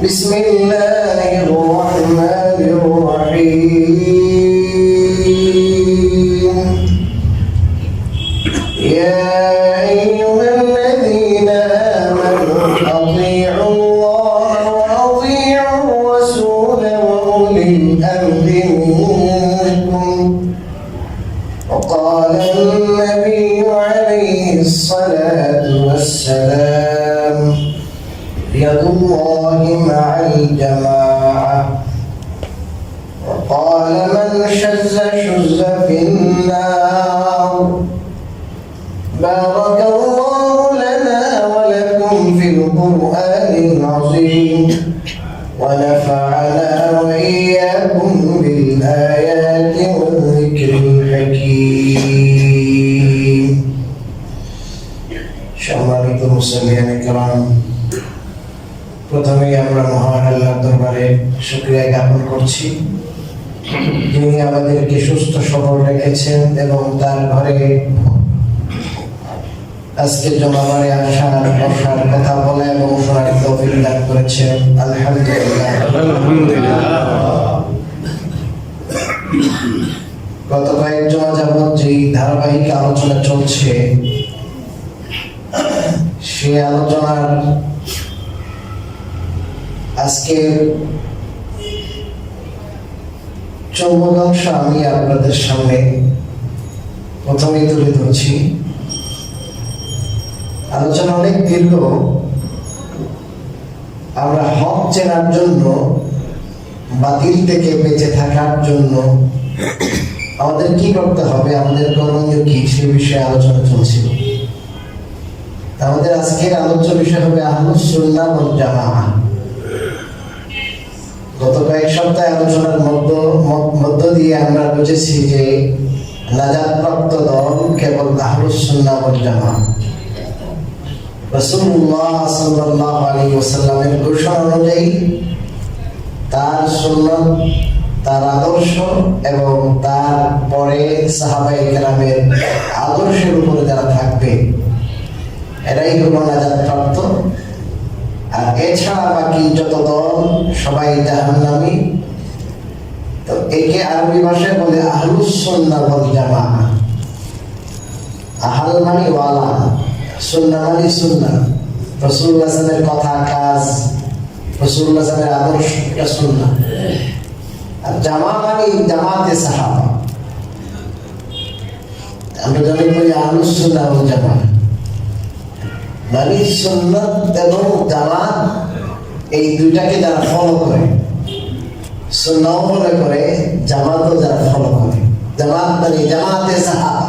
بسم الله الرحمن الرحيم يا أيها الذين آمنوا أطيعوا الله وأطيعوا الرسول وأولي الأمر منكم وقال النبي عليه الصلاة والسلام يد الله مع الجماعة وقال من شذ شذ في النار بارك الله لنا ولكم في القرآن العظيم ونفعنا وإياكم بالآيات والذكر الحكيم সম্মানিত মুসলিয়ান کرام প্রথমেই আমরা মহান আল্লাহর দরবারে শুকরিয়া জ্ঞাপন করছি যিনি আমাদেরকে সুস্থ সবল রেখেছেন এবং তার ঘরে আজকে জমাবারে আসার বসার কথা বলা এবং শোনার তৌফিক দান করেছেন আলহামদুলিল্লাহ। গত কয়েক জমা যাবত যে ধারাবাহিক আলোচনা চলছে সে আলোচনার আজকে চৌম্বকাংশ আমি আপনাদের সামনে প্রথমেই তুলে ধরছি। আলোচনা অনেক দীর্ঘ। আমরা হক চেনার জন্য, বাতিল থেকে বেঁচে থাকার জন্য আমাদের কি করতে হবে, আমাদের করণীয় কি, সে বিষয়ে আলোচনা চলছিল। আমাদের আজকের আলোচ্য বিষয় হবে আহলুস সুন্নাহ ওয়াল জামাআহ। গত কয়েক সপ্তাহে আলোচনার মধ্য দিয়ে আমরা বুঝেছি যে নাজাতপ্রাপ্ত দল কেবল আহলুস সুন্নাহ ওয়াল জামাআহ। রাসূলুল্লাহ সাল্লাল্লাহু আলাইহি ওয়াসাল্লামের ঘোষণা অনুযায়ী তার সুন্নাত, তার আদর্শ এবং তার পরে সাহাবায়ে কেরামের আদর্শের উপরে যারা থাকবে এরাই হলো নাজাতপ্রাপ্ত। আর এছাড়া বাকি যত দল সবাই জাহান্নামী। তো একে আরবি ভাষায় বলে আহলুস সুন্নাহ ওয়াল জামাআহ। আহল মানে ওয়ালা, সুন্নাহ মানে সুন্নাহ, রাসূলুল্লাহ সাল্লাল্লাহু আলাইহি কথা কাজ, রাসূলুল্লাহ সাল্লাল্লাহু আলাইহি আদর্শ, এটা সুন্নাহ। আর জামাআহ মানে জামাতে সাহাবা। আমরা জানি বলি আহলুস সুন্নাহ ওয়াল জামাআহ মানে সুন্নাত এবং জামাত, এই দুইটাকে যারা ফলো করে, সুন্নাহ ফলো করে, জামাতও যারা ফলো করে। জামাত মানে জামাতে সাহাবা।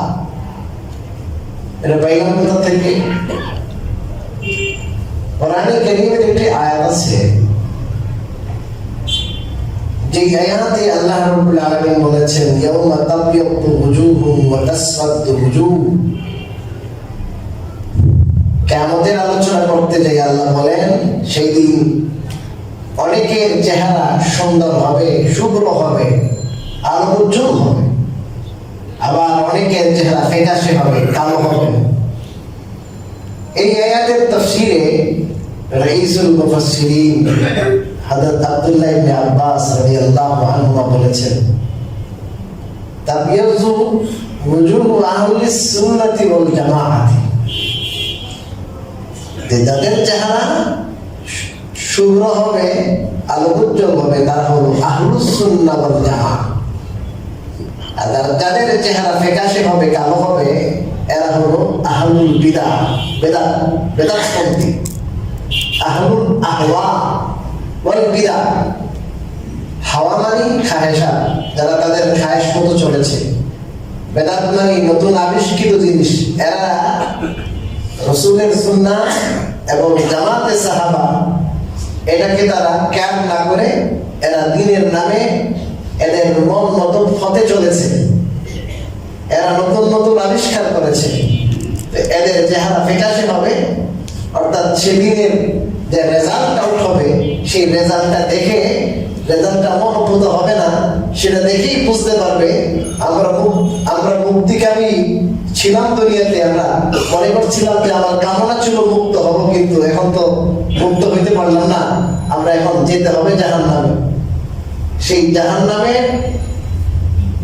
এটা পাইলাম কোথা থেকে? কোরআনে কারীমের একটি আয়াত আছে, যে আয়াতে আল্লাহ রাব্বুল আলামিন বলেছেন ইয়াউমা তাবিয়াদু ওয়ুজুহুম ওয়া তাসওয়াদু ওয়ুজুহ। কিয়ামতের আলোচনা করতে যাই আল্লাহ বলেন সেই দিন অনেকের চেহারা সুন্দর হবে, শুভ্র হবে, আলো উজ্জ্বল হবে, আবার অনেকের চেহারা ফ্যাকাশে হবে, কালো হবে। এই আয়াতের তাফসীরে রাইসুল মুফাসসিরিন হযরত আব্দুল্লাহ ইবনে আব্বাস রাদিয়াল্লাহু আনহু বলেছেন তাবিয়াযু ওয়ুজুহু আহলিস সুন্নাতি ওয়াল জামাআতি। যাদের চেহারা শুভ্র হবে, আলো উজ্জ্বল হবে, তারা হলো আহলুস সুন্নাহ ওয়াল জামাআহ। আর যাদের চেহারা ফ্যাকাশে হবে, কালো হবে, এরা হলো আহলুল বিদআহ, বেদাতপন্থী, আহলুল আহওয়া ওয়াল বিদআহ। হাওয়া মানে খায়েশা, যারা তাদের খায়েশ মতো চলেছে। বেদাত মানে নতুন আবিষ্কৃত জিনিস। এরা রাসূলের সুন্নাহ এবং জামাতে সাহাবা এটাকে তারা ক্যাম না করে এরা দ্বীনের নামে এদের মন মতো পথে চলেছে। এরা নতুন নতুন আবিষ্কার করেছে। এদের চেহারা ফ্যাকাশে হবে, অর্থাৎ সেদিনের যে রেজাল্ট আউট হবে সেই রেজাল্টটা দেখে রেজাল্টটা মনোভূত হবে না, সেটা দেখেই বুঝতে পারবে আমরা মুক্তিকামী ছিলাম দুনিয়াতে। আমরা মনে করছিলাম যে আমার কামনা ছিল মুক্ত হব, কিন্তু এখন তো মুক্ত হইতে পারলাম না, আমরা এখন যেতে হবে জাহান্নামে। সেই জাহান্নামের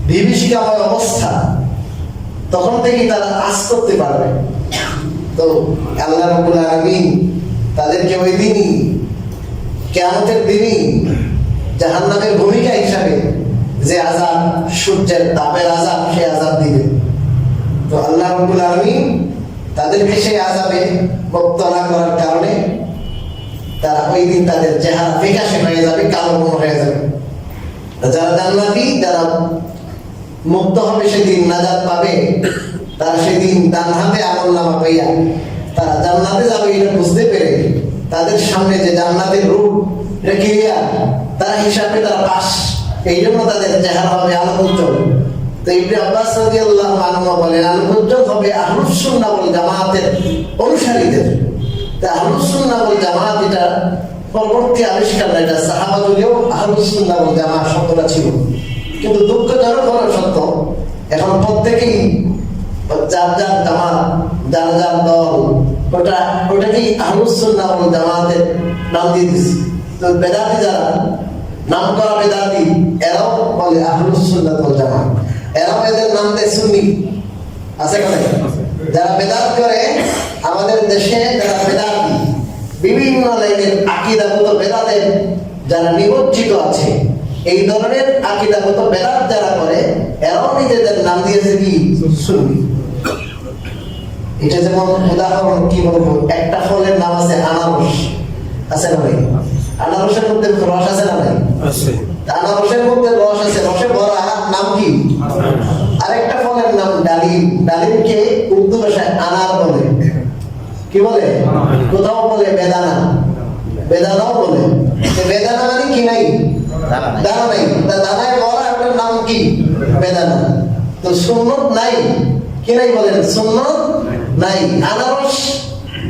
বিভীষিকাময় অবস্থা তখন থেকেই তারা আজ করতে পারবে। তো আল্লাহ রাব্বুল আলামিন তাদেরকে ওই দিনই, কিয়ামতের দিনই জাহান্নামের ভূমিকা হিসাবে যে আযাব, সূর্যের তাপের আযাব, সেই আযাব দিবে। তো আল্লাহ রাব্বুল আলামিন তাদেরকে সেই আযাবে মুক্তনা করার কারণে তারা ওই দিন তাদের চেহারা ফিকাশে হয়ে যাবে, কালো হয়ে যাবে। যারা জান্নাতি, যারা মুক্ত হবে সেদিন, নাজাত পাবে, তারা সেদিন ডান হাতে আমলনামা পাইয়া তারা জান্নাতে যাবে এটা বুঝতে পেরে তাদের সামনে যে জান্নাতের রূপ, এটা ক্লিয়ার, তারা হিসাবে তারা পাস। এই জন্য তাদের চেহারা হবে আলোকোজ্জ্বল। তো ইবনে আব্বাস রাদিয়াল্লাহু আনহু বলেন, আলোকোজ্জ্বল হবে আহলুস সুন্নাহ ওয়াল জামাতের অনুসারীদের। তা আহলুস সুন্নাহ ওয়াল জামাত এটা পরবর্তী আবিষ্কার না, এটা সাহাবা যুগেও আহলুস সুন্নাহ ওয়াল জামাত শব্দটা ছিল। কিন্তু দুঃখজনক হলো সত্য, এখন প্রত্যেকেই যার যার জামাত, যার যার দল, ওটাকেই আহলুস সুন্নাহ ওয়াল জামাতের নাম দিয়ে দিচ্ছে। তো বেদাতি যারা নাম করা বেদাতি, এরাও বলে আহলুস সুন্নাহ ওয়াল জামাত, এরাও এদের নাম দেয় সুন্নি। আছে কেন? যারা বেদাত করে আমাদের দেশে, যারা বেদাতি বিভিন্ন লাইনের আকীদাগত বেদাতের যারা নিমজ্জিত আছে, এই ধরনের আকীদাগত বেদাত যারা করে, এরাও নিজেদের নাম দিয়েছে কি সুন্নি। এটা যেমন উদাহরণ কি বলবো, একটা ফলের নাম আছে আনারস, আছে না ভাই? আনারসের মধ্যে রস আছে না ভাই? আছে। আনারসের মধ্যে রস আছে, রসে ভরা, নাম কি? আরেকটা ফলের নাম ডালিম। ডালিমকে উর্দু ভাষায় আনার বলে। কি বলে? কোথাও বলে বেদানা, বেদানাও বলে। বেদানা মানে কি নাই? দানা নাই। দানায় ভরা, ওটার নাম কি? বেদানা। তো সুন্নত নাই, কি নাই বলেন? সুন্নত নাই। আনারস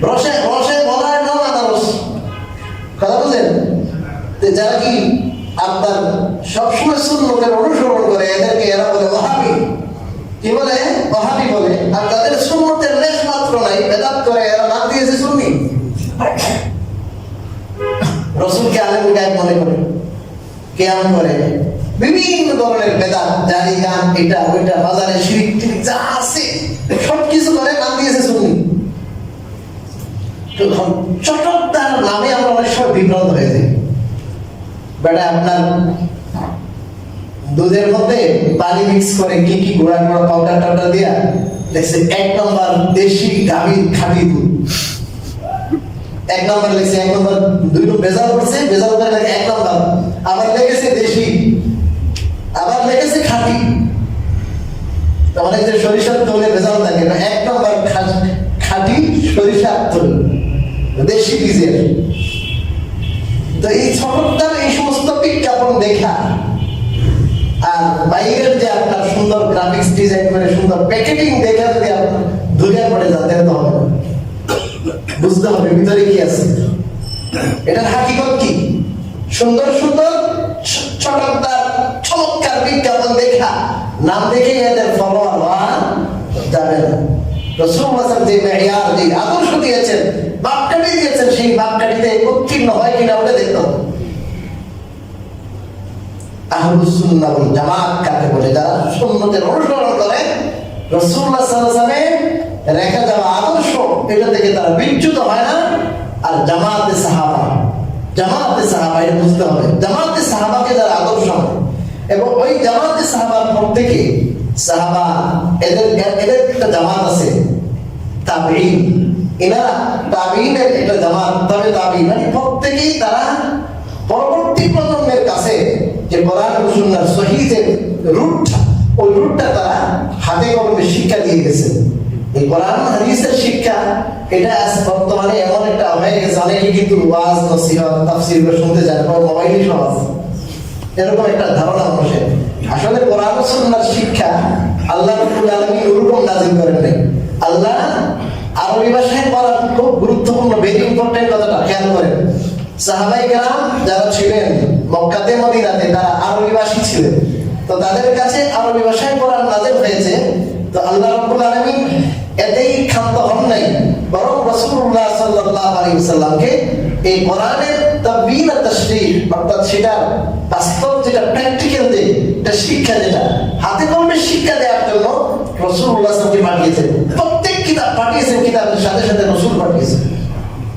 রসে রসে ভরা, নাম আনারস। কথা বুঝলেন? যারা কি আপনার সবসময় সুন্নতের অনুসরণ করে, এদেরকে এরা বলে ওয়াহাবি। কি বলে? ওয়াহাবি বলে। আর যাদের সুন্নতের লেশ মাত্র নাই, বেদাত করে, এরা নাম দিয়েছে সুন্নি। রাসূলকে আলেম গায়েব মনে করে, কিয়াম করে, বিভিন্ন ধরনের বেদাত, জারি গান, এটা ওইটা, বাজারে শিরক টিরিক যা আছে সবকিছু করে, নাম দিয়েছে সুন্নি। চটকদার নামে আমরা অনেক সময় বিভ্রান্ত হয়ে যাই। বেটা আপনার দুধের মধ্যে পানি মিক্স করে কি কি গুঁড়া গুঁড়া পাউডার টাউডার দিয়া লেখছে 1 নম্বর দেশি গাভীর খাঁটি দুধ। 1 নম্বর লেখছে, 1 নম্বর, 2 নম্বর ভেজাল করছে, ভেজাল করে 1 নম্বর, আবার লেগেছে দেশি, আবার লেগেছে খাঁটি। অনেক যে সরিষার তৈলে ভেজাল থাকে, 1 নম্বর খাঁটি সরিষার তৈল, দেশি বীজের। তো এই ছোটটার এই সমস্ত বিজ্ঞাপন দেখা, আর বাইরের যে আপনার সুন্দর গ্রাফিক্স ডিজাইন করে সুন্দর প্যাকেটিং দেখে যদি আপনার ধুলিয়া পড়ে যান, তাহলে তো হবে না। বুঝতে হবে ভিতরে কি আছে, এটার হাকিকত কি। সুন্দর সুন্দর চটকদার চমৎকার বিজ্ঞাপন দেখা, নাম দেখেই এদের ফলোয়ার হওয়া যাবে না। রাসূলুল্লাহ যে মেয়ার, যে আদর্শ দিয়েছেন, বাপকাঠি দিয়েছেন, সেই বাপকাঠিতে উত্তীর্ণ হয় কিনা ওটা দেখতে হবে। আহলুস সুন্নাহ ওয়াল জামাত কাকে বলে? যারা সুন্নতের অনুসরণ করে, রাসূলুল্লাহ সাল্লাল্লাহু আলাইহি ওয়াসাল্লামের রেখে যাওয়া আদর্শ, এটা থেকে তারা বিচ্যুত হয় না। আর জামাতে সাহাবা, জামাতে সাহাবা, এটা বুঝতে হবে। জামাতে সাহাবাকে যারা আদর্শ হয়, এবং ওই জামাতে সাহাবার পর থেকে সাহাবা, এদের একটা জামাত আছে তাবেঈন, এনারা তাবেঈনের একটা জামাত, তবে তাবেঈন মানে প্রত্যেকেই তারা পরবর্তী প্রজন্মের কাছে যে কোরআন ও সুন্নাহর সহিহ যে রুটটা, ওই রুটটা তারা হাতে কলমে শিক্ষা দিয়ে গেছে। এই কোরআন হাদিসের শিক্ষা, এটা বর্তমানে এমন একটা হয়ে গেছে, অনেকে কিন্তু ওয়াজ, নসিহত, তাফসীর শুনতে যায়, মোবাইলে সহজ, এরকম একটা ধারণা মানুষের। আসলে কোরআন ও সুন্নাহর শিক্ষা আল্লাহ রাব্বুল আলামিন ওরকম নাযিল করেন নাই। আল্লাহ আরবি ভাষায় পড়ার খুব গুরুত্বপূর্ণ, ভেরি ইম্পর্টেন্ট কথাটা খেয়াল করেন। সাহাবায়ে কেরাম যারা ছিলেন মক্কাতে মদিনাতে তারা আরবি ভাষী ছিলেন, তো তাদের কাছে আরবি ভাষায় কোরআন নাযিল হয়েছে। তো আল্লাহ রাব্বুল আলামিন এতেই ক্ষান্ত হন নাই, বরং রাসূলুল্লাহ সাল্লাল্লাহু আলাইহি ওয়াসাল্লামকে এই কোরআনের তাবয়ীন আর তাশরীহ, অর্থাৎ সেটা বাস্তব যেটা প্র্যাকটিক্যাল যে এটা শিক্ষা, যেটা হাতে কলমে শিক্ষা দেওয়ার জন্য রাসূলুল্লাহ সাল্লাল্লাহু আলাইহি ওয়াসাল্লামকে পাঠিয়েছেন। প্রত্যেক কিতাব পাঠিয়েছেন, কিতাবের সাথে সাথে রাসূল পাঠিয়েছেন।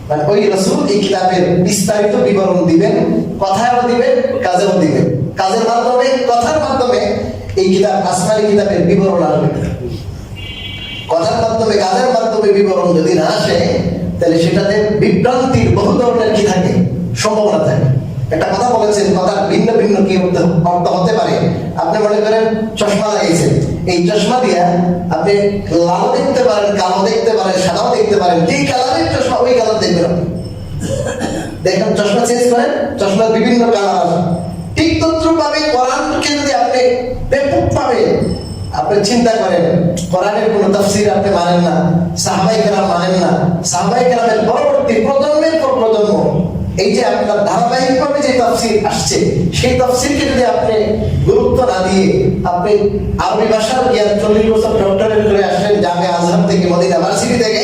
মানে ওই রাসূল এই কিতাবের বিস্তারিত বিবরণ দিবেন, কথাও দিবেন, কাজেও দিবেন। কাজের মাধ্যমে, কথার মাধ্যমে এই কিতাব আসমানি কিতাবের বিবরণ আসবে। কথার মাধ্যমে, কাজের মাধ্যমে বিবরণ যদি না আসে, তাহলে সেটাতে বিভ্রান্তির বহু ধরনের কি থাকে, সম্ভাবনা থাকে। একটা কথা বলেছেন, কথা ভিন্ন ভিন্ন কি অর্থ হতে পারে। আপনি মনে করেন চশমা লাগাইছেন, এই চশমা দিয়া আপনি লাল দেখতে পারেন, কালো দেখতে পারেন, সাদাও দেখতে পারেন। যেই কালারের চশমা ওই কালার দেখবেন আপনি। দেখেন চশমা চেঞ্জ করেন, চশমার বিভিন্ন কালার আছে। ঠিক তদ্রুপভাবে কোরআনকে যদি আপনি ব্যাপকভাবে আপনি চিন্তা করেন, কোরআনের কোন তাফসীর আপনি মানেন না, সাহাবায়ে কেরাম মানেন না, সাহাবায়ে কেরামের পরবর্তী প্রজন্মের পর প্রজন্ম এই যে আপনার ধারাবাহিকভাবে যে তাফসীর আসছে, সেই তাফসীরকে যদি আপনি গুরুত্ব না দিয়ে আপনি আরবি ভাষার জ্ঞান 40 বছর ডক্টরেট করে আসলেন জামিয়া আজহার থেকে, মদিনা ভার্সিটি থেকে,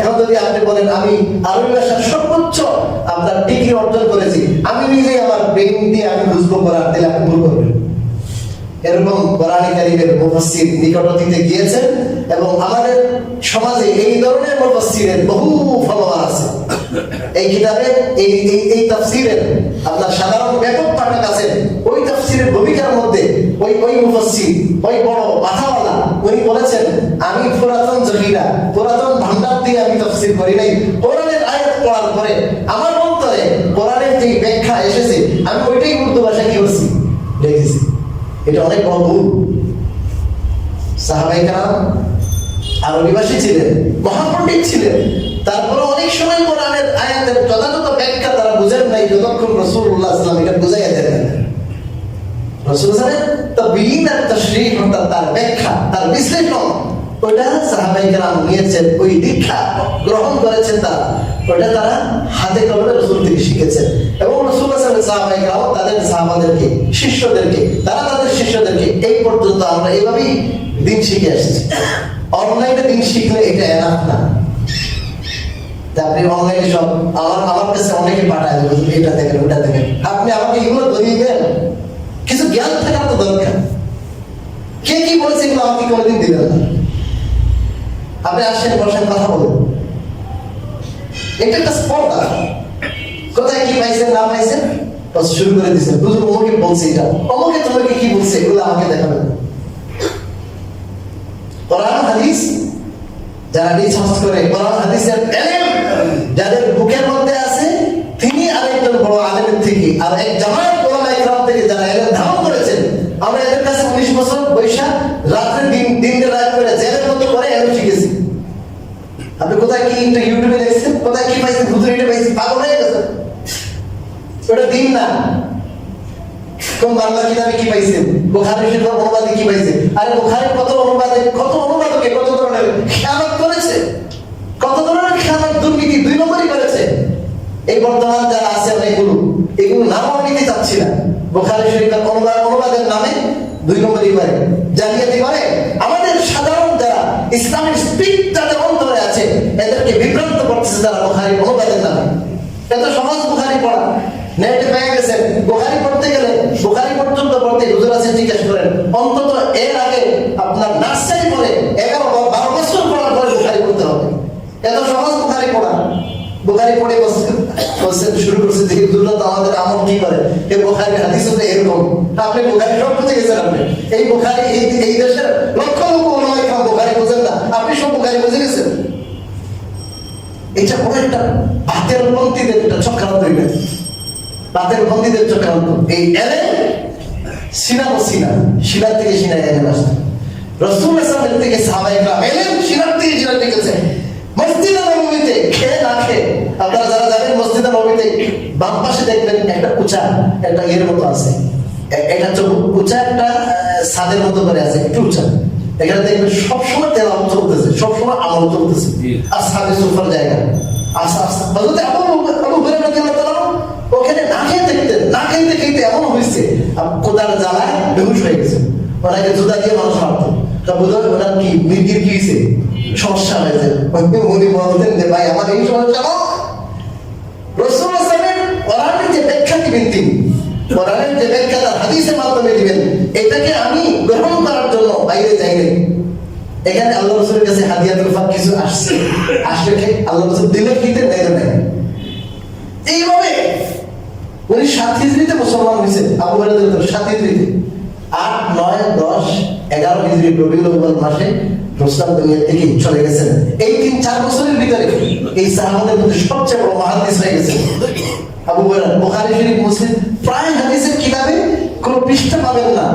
এখন যদি আপনি বলেন আমি আরবি ভাষার সর্বোচ্চ আপনার ডিগ্রি অর্জন করেছি, আমি নিজেই আমার ব্রেইন দিয়ে আমি বুঝবো কোরআন, তাহলে আপনি ভুল করবেন। এরকম কোরআন কারীমের মুফাসসির নিকট অতীতে গিয়েছেন এবং আমাদের সমাজে এই ধরনের মুফাসসিরের বহু ফলোয়ার আছে। এই কিতাবে এই তাফসীরের আপনার সাধারণ ব্যাপক পাঠক আছেন, ওই তাফসীরের ভূমিকার মধ্যে ওই মুফাসসির, ওই বড় মাথাওয়ালা উনি বলেছেন, আমি পুরাতন জহিরা, পুরাতন ভান্ডার দিয়ে আমি তাফসীর করি নাই। কোরআনের আয়াত পড়ার পরে আমার অন্তরে কোরআনের যে ব্যাখ্যা এসেছে, আমি ওইটাই উর্দু ভাষায় কি করছি, লিখেছি। এটা অনেক বড় ভুল। সাহাবায়ে কেরাম আরবি ভাষী ছিলেন, মহাপণ্ডিত ছিলেন, তারপরে অনেক সময় কোরআনের আয়াতের যথাযথ ব্যাখ্যা তারা বুঝেন নাই, যতক্ষণ রাসূলুল্লাহ সাল্লাল্লাহু আলাইহি ওয়াসাল্লাম এটা বুঝাইয়া দেন না। রাসূল সাল্লাল্লাহু তাবয়ীন আর তাশরীহ, অর্থাৎ তার ব্যাখ্যা, তার বিশ্লেষণ, ওটা সাহাবায়ে কেরাম নিয়েছেন, ওই দীক্ষা গ্রহণ করেছেন তারা, ওটা তারা হাতে কলমে রাসূল থেকে শিখেছেন। এবং রাসূলুল্লাহ সাল্লাল্লাহু আলাইহি ওয়াসাল্লাম সাহাবায়ে কেরাম তাদের সাহাবাদেরকে, শিষ্যদেরকে, তারা তাদের শিষ্যদেরকে এই পর্যন্ত আমরা এইভাবেই দিন শিখে আসছি। অনলাইনে দিন শিখলে এটা এনাফ না। আপনি অনলাইনে সব আমার কাছে অনেকে পাঠায়, এটা দেখেন, ওটা দেখেন, আপনি আমাকে এগুলো ধরিয়ে দেন, কিছু জ্ঞান থাকার তো দরকার। কে কি বলেছে এগুলো আমাকে কোনোদিন দিবেন না। আপনি আসেন, বসেন, কথা বলুন। এটা একটা স্পর্ধা, কোথায় কি পাইছেন না পাইছেন শুরু করে দিচ্ছেন। বুঝুন অমুকে বলছে এটা, অমুকে তোমাকে কি বলছে, এগুলো আমাকে দেখাবেন। কোরআন হাদিস যারা রিসার্চ করে, কোরআন হাদিসের ইলম যাদের বুকের মধ্যে আছে, তিনি আরেকজন বড় আলেমের থেকে আর এক জামাত ওলামায়ে কেরাম থেকে যারা ইলম ধারণ করেছেন, আমরা এদের কাছে 19 বছর বৈশা রাত্রে দিন রাত করে জেলের মতো করে ইলম শিখেছি। আপনি কোথায় কি ইউটিউবে দেখছেন, কোথায় কি পাইছেন, হুজুর এটা পাইছেন, পাগল হয়ে গেছেন। ওটা দিন না। কোন বাংলা কিতাবে কি পাইছেন, বুখারী শরীফের অনুবাদে কি পাইছেন? আরে বুখারীর কত অনুবাদকে কত ধরনের খেয়ানত করেছে, কত ধরনের খেয়ানত, দুর্নীতি 2 নম্বরই করেছে। এই বর্তমান যারা আছে অনেকগুলো, এগুলো নাম আমি নিতে চাচ্ছি না, বুখারী শরীফের অনুবাদের নামে 2 নম্বরই করে, জালিয়াতি করে। আমাদের সাধারণ যারা ইসলামের স্পিরিট যাদের অন্তরে আছে, এদেরকে বিভ্রান্ত করতেছে তারা বুখারী অনুবাদের নামে। এত সহজ বুখারী পড়া, নেটে পেয়ে গেছেন। বুখারী পড়তে গেলে বুখারী পর্যন্ত পড়তে হুজুর আছে জিজ্ঞেস করেন, অন্তত এর আগে আপনার নার্সারি পড়ে 11 বা 12 বছর পড়ার পরে বুখারী পড়তে হবে। এত সহজ বুখারী পড়া। বুখারী পড়ে বসছেন, শুরু করছে যে হুজুররা তো আমাদের আমল কি করে, এই বুখারী হাদিস তো এরকম। আপনি বুখারী সব বুঝে গেছেন। আপনি এই বুখারী এই দেশের লক্ষ লক্ষ ওলামায়ে কেরাম বুখারী বুঝেন না, আপনি সব বুখারী বুঝে গেছেন। এটা বড় একটা বাতের পন্থীদের একটা চক্রান্ত, হইবে বাতের পন্থীদের চক্রান্ত। এই এলেম সিনার থেকে সিনায় এলেম আসছে। রাসূলুল্লাহ সাল্লাল্লাহু আলাইহি ওয়াসাল্লাম থেকে সাহাবায়ে কেরাম এলেম সিনার থেকে সিনায় লিখেছে। মসজিদে নববীতে খেয়ে না খেয়ে, আপনারা যারা যাবেন মসজিদে নববীতে বাম পাশে দেখবেন একটা উঁচা একটা ইয়ের মতো আছে, এটা হচ্ছে উঁচা একটা ছাদের মতো করে আছে, একটু উঁচা। এখানে দেখবেন সবসময় তেলাওয়াত চলতেছে, সবসময় আমল চলতেছে। আর সামনে সোফার জায়গা আস্তে আস্তে হযরত আবু হুরায়রা রাদিয়াল্লাহু তাআলা ওখানে না খেয়ে দেখতেন, না খেতে খেতে এমন দিচ্ছে, কোদার জ্বালায় বেহুশ হয়ে গেছে, ওনাকে জুতা দিয়ে মানুষ মারতো। তা বোধহয় ওনার কি মৃত্যুর কি হয়েছে, সমস্যা হয়েছে। উনি বলতেন যে ভাই আমার এই সমস্যা না। রাসূল কোরআনের যে ব্যাখ্যা দিবেন, তিনি কোরআনের যে ব্যাখ্যা তার হাদিসের মাধ্যমে দিবেন, এটাকে আমি গ্রহণ করার জন্য বাইরে যাই নাই। এখানে আল্লাহ রাসূলের কাছে হাদিয়াতুল ফাক কিছু আসছে, আসলে আল্লাহ রাসূল দিলে দিতে দেয় না। এইভাবে উনি 7 হিজরিতে মুসলমান হয়েছেন। আবু হুরায়রা 7 হিজরিতে, 8, 9, 10, 11 হিজরি রবিউল আউয়াল মাসে রাসূল দুনিয়া থেকে চলে গেছেন। এই 3-4 বছরের ভিতরে এই সাহাবাদের মধ্যে সবচেয়ে বড় মুহাদ্দিস হয়ে গেছেন আবু হুরায়রা। বুখারী শরীফ, মুসলিম প্রায় হাদিসের কিতাবে কোন পৃষ্ঠা পাবেন না,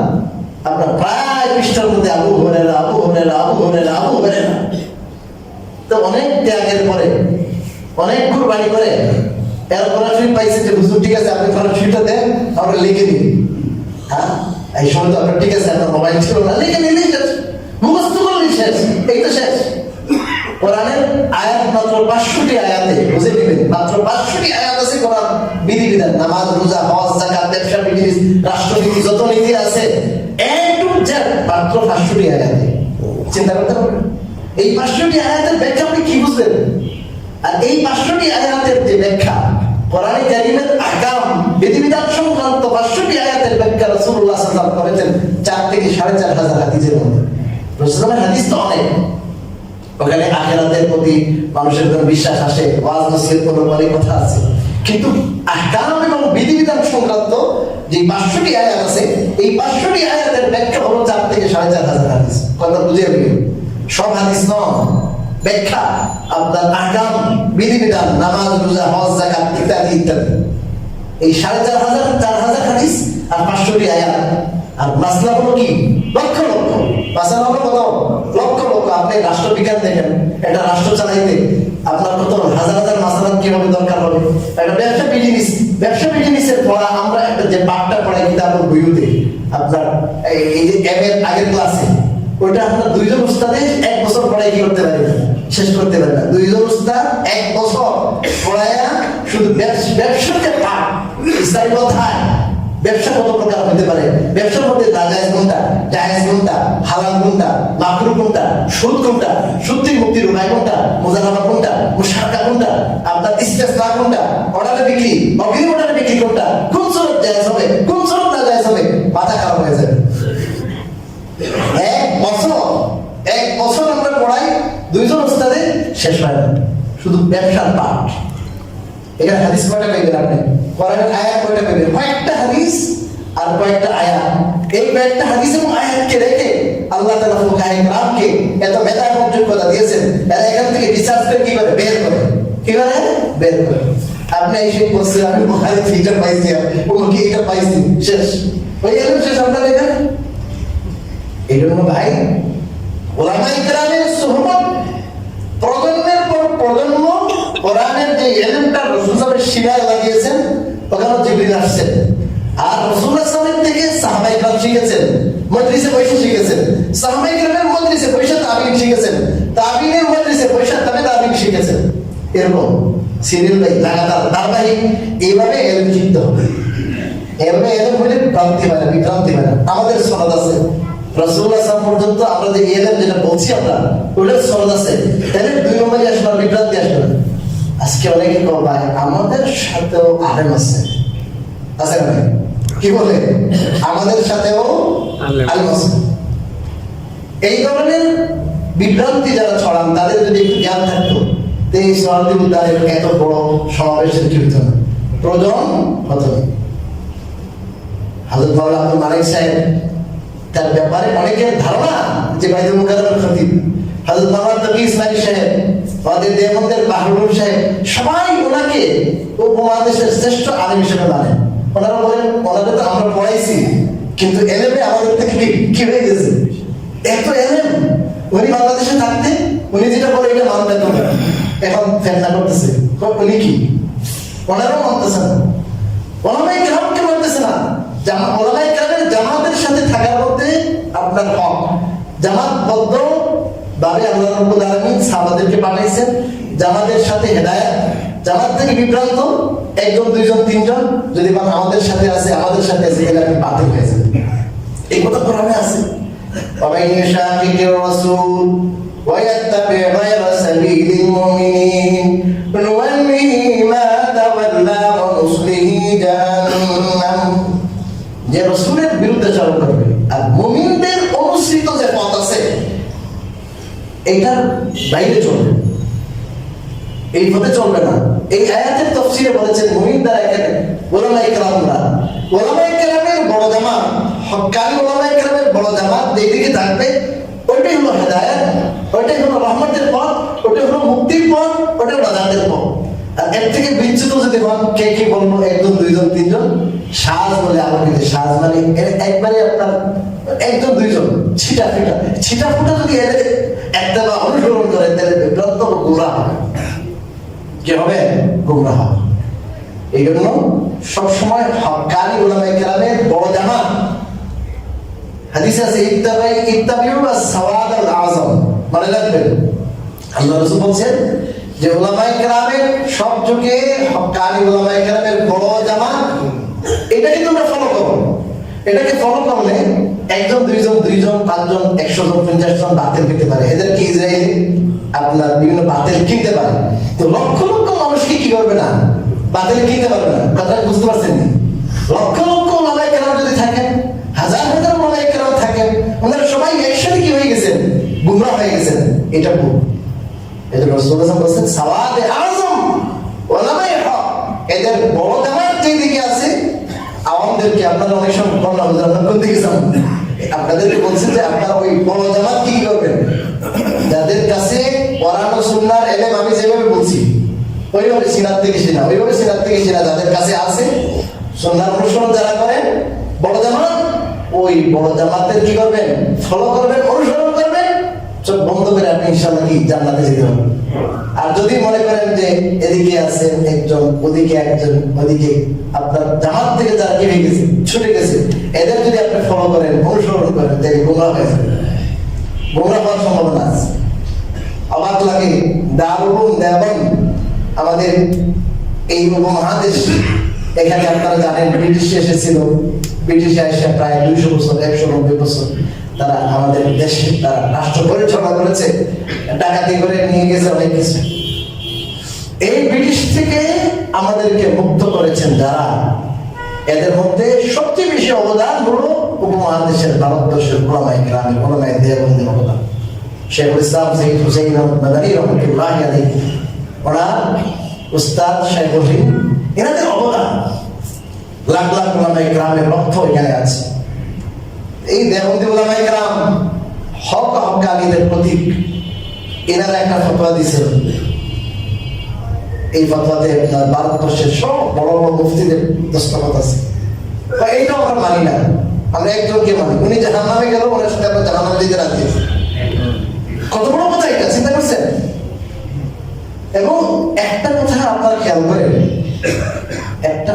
আপনার প্রায় পৃষ্ঠার মধ্যে আবু হুরায়রা, আবু হুরায়রা, আবু হুরায়রা, আবু হুরায়রা। তো অনেক ত্যাগের পরে, অনেক কুরবানি করে এরপর আসলে পাইছে যে হুজুর ঠিক আছে আপনি ফরাসিটা দেন, আমরা লিখে দিই। হ্যাঁ, এই সময় তো আপনার ঠিক আছে, আপনার মোবাইল ছিল না, লিখে নিলেই শেষ, মুখস্থ করলেই শেষ, এই তো শেষ। কোরআনের আয়াত মাত্র 500টি আয়াতে, বুঝে নেবেন, মাত্র 500টি আয়াত আছে কোরআন বিধিবিধান, নামাজ, রোজা, হজ, যাকাত, ব্যবসা, বিজনেস, রাষ্ট্রনীতি, যত নীতি আছে এ টু জেড মাত্র 500টি আয়াতে। চিন্তা করতে পারবেন এই 500টি আয়াতের ব্যাখ্যা আপনি কি বুঝলেন? আর এই 500টি আয়াতের যে ব্যাখ্যা, কোরআনে কারীমের আহকাম, বিধিবিধান সংক্রান্ত 500টি আয়াতের ব্যাখ্যা রাসূলুল্লাহ সাল্লাল্লাহু আলাইহি ওয়াসাল্লাম 4 থেকে 4.5 হাজার হাদিসের মধ্যে। রাসূলের হাদিস তো অনেক, ওখানে আখিরাতের প্রতি মানুষের কোনো বিশ্বাস আসে, ওয়াজ নসিহত কোনো অনেক কথা আছে, কিন্তু আহকাম এবং বিধিবিধান সংক্রান্ত যে 500টি আয়াত আছে, এই 500টি আয়াতের ব্যাখ্যা হলো 4 থেকে 4.5 হাজার হাদিস। কথা বুঝে গেল? সব হাদিস নয়, ব্যাখ্যা আপনার আহকাম, বিধিবিধান, নামাজ, রোজা, হজ, যাকাত ইত্যাদি ইত্যাদি। এই 4.5 হাদিস আর 500টি আয়াত। আর মাসলা হলো কি? লক্ষ লক্ষ মাসলা হলো কত? লক্ষ লক্ষ। আপনি রাষ্ট্রবিজ্ঞান দেখেন, একটা রাষ্ট্র চালাইতে আপনার কত হাজার হাজার মাসলা কিভাবে দরকার হবে। একটা ব্যবসা বিজনেসের পড়া, আমরা একটা যে পাঠটা পড়াই কিতাবের বইতে, আপনার এই যে এর আগের ক্লাসে, ওইটা আপনার 2 জন উস্তাদে 1 বছর পড়াই কি করতে পারে না, শেষ করতে পারে না। 2 জন উস্তাদ 1 বছর পড়ায়া শুধু ব্যবসাতে পাঠ, ইসলামী কথায় ব্যবসা কত প্রকার হতে পারে, ব্যবসার মধ্যে নাজায়েজ কোনটা, জায়েজ কোনটা, হালাল কোনটা, মাকরুহ কোনটা, সুদ কোনটা, সুদ থেকে মুক্তির উপায় কোনটা, মুজারাবা কোনটা, মুশারাকা কোনটা, আপনার ইস্তেসনা কোনটা, অর্ডারে বিক্রি, অগ্রিম অর্ডারে বিক্রি কোনটা, কোন সুরত জায়েজ হবে, কোন সুরত না জায়েজ হবে, মাথা খারাপ হয়ে যাবে। 1 বছর আমরা পড়াই, 2 জন উস্তাদে শেষ হয় না, শুধু ব্যবসার পাঠ। এখানে হাদিস কয়টা পাইবেন আপনি? কোরআনের আয়াত কয়টা পাইবেন? কয়েকটা হাদিস আর কয়েকটা আয়াত। এই কয়েকটা হাদিস এবং আয়াতকে রেখে আল্লাহ তাআলা ফুকাহায়ে কেরামকে এত মেধা এবং যোগ্যতা দিয়েছেন, এরা এখান থেকে রিসার্চ করে কি করে বের করে, বের করে। আপনি এসে বলছেন আমি বুখারী ফিটার পাইছি, ওকে এটা পাইছি, শেষ হয়ে গেল, শেষ। আপনার এখানে এই জন্য ভাই উলামায়ে কেরামের সুহবত প্রজন্মের পর প্রজন্ম কোরআনের যে ইলমটা রাসূল সাহেব শিরায় লাগিয়েছেন, ওখানে জিবরিল আসছেন। আর রাসূলুল্লাহ সাল্লাল্লাহু থেকে সাহাবায়ে কেরাম শিখেছেন, মজলিসে বসে শিখেছেন, সাহাবায়ে কেরামের মজলিসে বসে তাবিঈন শিখেছেন, তাবিঈনের মজলিসে বসে তাবিঈন শিখেছেন। এরকম সিরিয়াল বাই লাগাতার ধারাবাহিক এইভাবে ইলম শিখতে হবে। এভাবে ইলম হলে বিভ্রান্তি হয় না। আমাদের সনদ আছে রাসূলুল্লাহ সাল্লাল্লাহু পর্যন্ত, আমরা যে ইলম যেটা বলছি আমরা, ওটার সনদ আছে। তাহলে 2 নম্বরে আসলে বিভ্রান্তি আসবে না। আজকে অনেকে ভাই আমাদের সাথেও আলেম আছে না, কি বলে আমাদের সাথেও আলেম আছে। এই ধরনের বিভ্রান্তি যারা ছড়ান, তাদের যদি একটু জ্ঞান থাকতো, এই সরাসরি উদ্ধারের এত বড় সমাবেশের কি হতো না, প্রয়োজন হতো না। হযরত মাওলানা আব্দুল মালিক সাহেব, তার ব্যাপারে অনেকের ধারণা যে বাইতুল মুকাররমের খতিব হযরত মাওলানা তকি ইসমাইল সাহেব, আমাদের দেওবন্দের বাহরুল সাহেব, সবাই ওনাকে উপমহাদেশের শ্রেষ্ঠ আলেম হিসেবে মানেন। ওনারা বলেন ওনাদের তো আমরা পড়াইছি, কিন্তু এলেমে আমাদের থেকে কি হয়ে গেছে, এত এলেম। উনি বাংলাদেশে থাকতে উনি যেটা বলে এটা মানবেন না, এখন ফেতনা করতেছে। উনি কি, ওনারাও মানতেছে না, ওলামায়ে কেরামকে মানতেছে না। ওলামায়ে কেরামের জামাতের সাথে থাকার মধ্যে আপনার হক, জামাতবদ্ধ ভাবে আল্লাহ রাব্বুল আলামিন সাহাবাদেরকে পাঠাইছেন, জামাতের সাথে হেদায়েত জামাত থেকে বিভ্রান্ত একজন দুইজন তিনজন যদি বলেন আমাদের সাথে আছে তাহলে আপনি বাতিল হয়ে যাবেন। এই কথা কোরআনে আছে, ومن يشاقق الرسول ويتبع غير سبيل المؤمنين نوله ما تولى ونصله جهنم। যে রাসূলের বিরুদ্ধাচরণ করবে আর মুমিনদের অনুসৃত যে পথ আছে এটার বাইরে চলবে, এই পথে চলবে না। এই আয়াতের তাফসীরে বলেছেন মুমিন দ্বারা এখানে উলামায়ে কেরামের বড় জামাত, হক্কানি উলামায়ে কেরামের বড় জামাত যেদিকে থাকবে ওইটাই হলো হেদায়েত, ওইটাই হলো রহমতের পথ, ওইটাই হলো মুক্তির পথ, ওইটাই হলো নাজাতের পথ। আর এর থেকে বিচ্যুত যদি হন, কে কি বলবো, একজন দুইজন তিনজন সাজ বলে আলোকিত, সাজ মানে একবারে আপনার একজন দুইজন ছিটা ফুটা যদি এদের একটা বা অনুসরণ করে তাহলে বিভ্রান্ত গোমরাহ হবে। কি হবে? গোমরাহ হবে। এই জন্য সবসময় হক্কানি উলামায়ে কেরামের বড় জামাত, হাদিসে আছে ইত্তাবিউ আস-সাওয়াদ আল-আযম, মনে রাখবেন আল্লাহ রাসূল বলেন যে উলামায়ে কেরামের সব যুগে হক্কানি উলামায়ে কেরামের বড় জামাত, এটাকে তোমরা ফলো করো। এটাকে ফলো করলে একজন দুইজন পাঁচজন 100 জন 50 জন বাতিল পেতে পারে। এদের কি ইসরায়েলি আপনার বিভিন্ন বাতিল কিনতে পারে, তো লক্ষ লক্ষ মানুষকে কি করবে না, বাতিল কিনতে পারবে না। কথা বুঝতে পারছেন? লক্ষ লক্ষ উলামায়ে কেরাম যদি থাকেন, হাজার হাজার উলামায়ে কেরাম থাকেন, ওনারা সবাই একসাথে কি হয়ে গেছেন, গুমরাহ হয়ে গেছেন। এটা ভুল। এজন্য রাসূলুল্লাহ বলেছেন সাওয়াদে আযম উলামায়ে হক, এদের বড় জামাত যেদিকে আছে। আমাদেরকে আপনারা অনেক সময় বলেন আপনারা কোন দিকে যান, আপনাদেরকে বলছেন যে আপনারা ওই বড় জামাত কি করবেন, যাদের কাছে কোরআন ও সুন্নাহর ইলম আমি যেভাবে বলছি ওইভাবে সিনাত থেকে শোনা, যাদের কাছে আছে সুন্নাহর অনুসরণ যারা করেন বড় জামাত, ওই বড় জামাতের কি করবেন, ফলো করবেন, অনুসরণ করবেন, চোখ বন্ধ করে আপনি ইনশাআল্লাহ কি জান্নাতে যেতে পারবেন। আর যদি মনে করেন যে এদিকে আছেন একজন, ওদিকে একজন, ওদিকে আপনার জামাত থেকে যারা কি হয়ে গেছে, ছুটে গেছে, এদের যদি আপনি ফলো করেন, অনুসরণ করেন, তাহলে গোমরাহ হয়ে যাবে, গোমরাহ হওয়ার সম্ভাবনা আছে। অবাক লাগে, দারুল দেওবন্দ আমাদের এই উপমহাদেশ, এখানে আপনারা জানেন ব্রিটিশ এসেছিল, ব্রিটিশ এসে প্রায় 200 বছর 190 বছর তারা আমাদের দেশে তারা রাষ্ট্র পরিচালনা করেছে, ডাকাতি করে নিয়ে গেছে অনেক কিছু। এই ব্রিটিশ থেকে আমাদেরকে মুক্ত করেছেন যারা, এদের মধ্যে সবচেয়ে বেশি অবদান হলো উপমহাদেশের ভারতবর্ষের উলামায়ে কেরামের, উলামায়ে দেওবন্দের অবদান। শেখুল ইসলাম সৈয়দ হুসাইন আহমদ মাদানী রাহমাতুল্লাহি আলাইহি, ওনার উস্তাদ শেখুল হিন্দ, এনাদের অবদান লাখ লাখ উলামায়ে কেরামের রক্ত এখানে আছে। এই দেওবন্দি উলামায়ে কেরাম হক্কানিদের প্রতীক। এনারা একটা ফতোয়া দিয়েছিল, এই ফতোয়াতে আপনার ভারতবর্ষের সব বড় বড় মুফতিদের দস্তখত আছে। এইটাও আমরা মানি না, আমরা একজনকে মানি, উনি জাহান্নামে গেল, ওনার সাথে আমরা জাহান্নামে যেতে রাজি। কত বড় কথা এটা, চিন্তা করছেন? এবং একটা কথা আপনারা খেয়াল করেন, একটা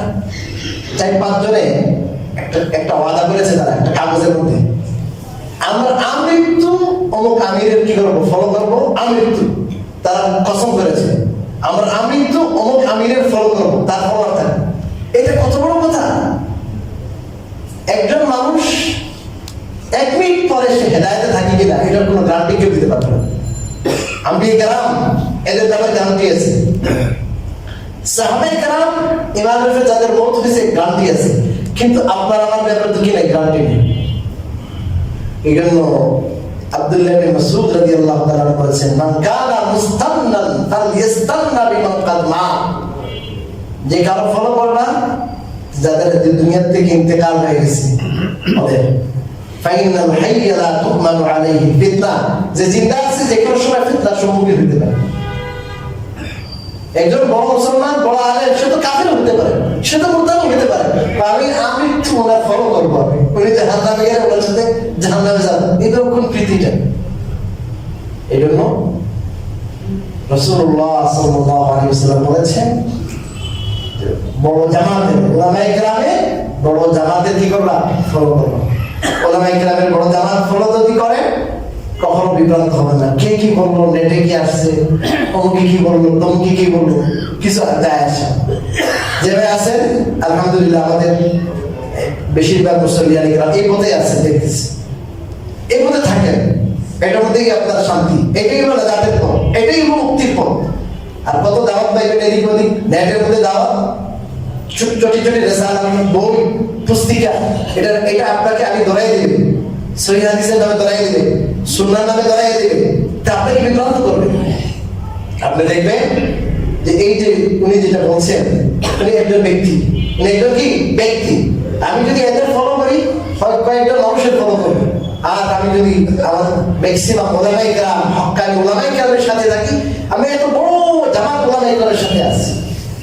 4-5 জনে একটা ওয়াদা করেছে, তারা একটা কাগজের মধ্যে, আমরা আমৃত্যু অমুক আমিরের কি করবো, ফলো করবো, আমৃত্যু। তারা কসম করেছে আমরা আমৃত্যু অমুক আমিরের ফলো করবো, তার ফলোয়ার থাকবে। এটা কত বড় কথা! একজন মানুষ 1 মিনিট পরে সে হেদায়েতে থাকে কিনা এটার কোনো গ্যারান্টি কেউ দিতে পারবে না। আম্বিয়া কেরাম এদের ব্যাপারে গ্যারান্টি আছে, সাহাবায়ে কেরাম ইমামের উপরে যাদের মওত হয়েছে গ্যারান্টি আছে, কিন্তু আপনার আমার ব্যাপারে তো কি নাই, গ্যারান্টি নেই। এই জন্য আব্দুল্লাহ ইবনে মাসউদ রাদিয়াল্লাহু তাআলা বলেছেন, মান কানা মুস্তান্নান ফালইস্তান্না বিমান কাদ মা, যে কারো ফলো করবা যাদের দুনিয়া থেকে ইন্তেকাল হয়ে গেছে, ওদের ফাইনাল হাইয়া লা তুমানু আলাইহি ফিতনা, যে জিন্দা আছে যে কোনো সময় ফিতনার সম্মুখীন হতে পারে। একজন বড় মুসলমান, বড় আলেম, সে তো কাফের হতে পারে, সে তো মুরতাদ হতে পারে, আমি একটু ওনার ফলো করবো, উনি জাহান্নামে গেলে ওনার সাথে জাহান্নামে যাবেন, এরকম কোন প্রীতিটা? এই জন্য রাসূলুল্লাহ সাল্লাল্লাহু আলাইহি ওয়াসাল্লাম বলেছেন বড় জামাতের, উলামায়ে কেরামের বড় জামাতের কি করবা, ফলো করবা। উলামায়ে কেরামের বড় জামাত ফলো যদি করে কখনো বিভ্রান্ত হবে না। কে কি বললো, নেটে কি আসছে, অমুকি কি বললো, তমুকি কি বললো, কিছু যায় আসে। যেভাবে আছেন আলহামদুলিল্লাহ, আমাদের বেশিরভাগ মুসলিয়ানিরা এই পথে আছে, দেখতেছি এই পথে থাকেন, এটার মধ্যেই আপনার শান্তি, এটাই হলো জাতের পথ, এটাই হলো মুক্তির পথ। আর কত দাওয়াত পাইবেন এদিক ওদিক, নেটের মধ্যে দাওয়াত, ছোটি ছোটি রেসালা, বই, পুস্তিকা, এটা আপনাকে আমি ধরাই দেবে, সহিহ হাদিসের নামে ধরাই দেবে, সুন্নাহর নামে ধরাই দেবে, তা আপনাকে বিভ্রান্ত করবে। আপনি দেখবেন যে এই যে উনি যেটা বলছেন, উনি একজন ব্যক্তি, উনি একজন কি ব্যক্তি। আমি যদি এদের ফলো করি, কয়েকজন মানুষের ফলো করবো, আর আমি যদি আমার ম্যাক্সিমাম ওলামায়ে কেরাম, হক্কানি ওলামায়ে কেরামের সাথে থাকি, আমি এত বড় জামাত ওলামায়ে কেরামের সাথে আছি,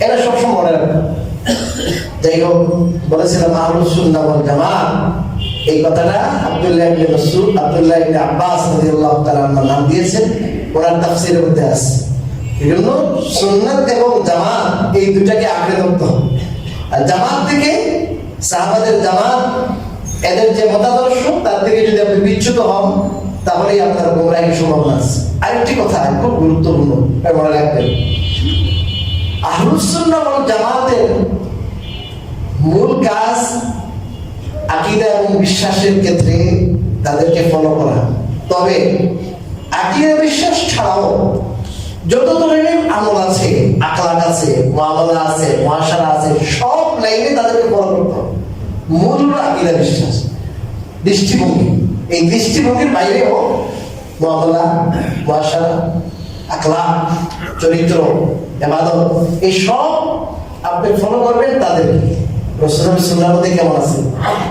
এটা সবসময় মনে রাখবো। যাই হোক, বলেছিলাম আহলুস সুন্নাহ ওয়াল জামাত, এই কথাটা আব্দুল্লাহ ইবনে মাসউদ, আব্দুল্লাহ ইবনে আব্বাস রাদিয়াল্লাহু তাআলা নাম দিয়েছেন, ওনার তাফসীরের মধ্যে আছে। এজন্য সুন্নাত এবং জামাত এই দুটাকে আঁকড়ে ধরতে হবে। আর জামাত থেকে সাহাবাদের জামাত, এদের যে মতাদর্শ, তার থেকে যদি আপনি বিচ্যুত হন, তাহলেই আপনার গোমরাহির সম্ভাবনা আছে। আরেকটি কথা খুব গুরুত্বপূর্ণ, মনে রাখবেন, আহলুস সুন্নাহ ওয়াল জামাতের মূল কাজ আকীদা এবং বিশ্বাসের ক্ষেত্রে তাদেরকে ফলো করা। তবে আকীদা বিশ্বাস ছাড়াও যত ধরনের আমল আছে, আখলাক আছে, মুআমালা আছে, মুআশারা আছে, সব লাইনে তাদেরকে ফলো করতে হবে। মূল হলো আকীদা বিশ্বাস, দৃষ্টিভঙ্গি। এই দৃষ্টিভঙ্গির বাইরেও মুআমালা, মুআশারা, আখলাক, চরিত্র, ইবাদত, এই সব আপনি ফলো করবেন তাদেরকে। রাসূলের সুন্নাহর মধ্যে কেমন আছে,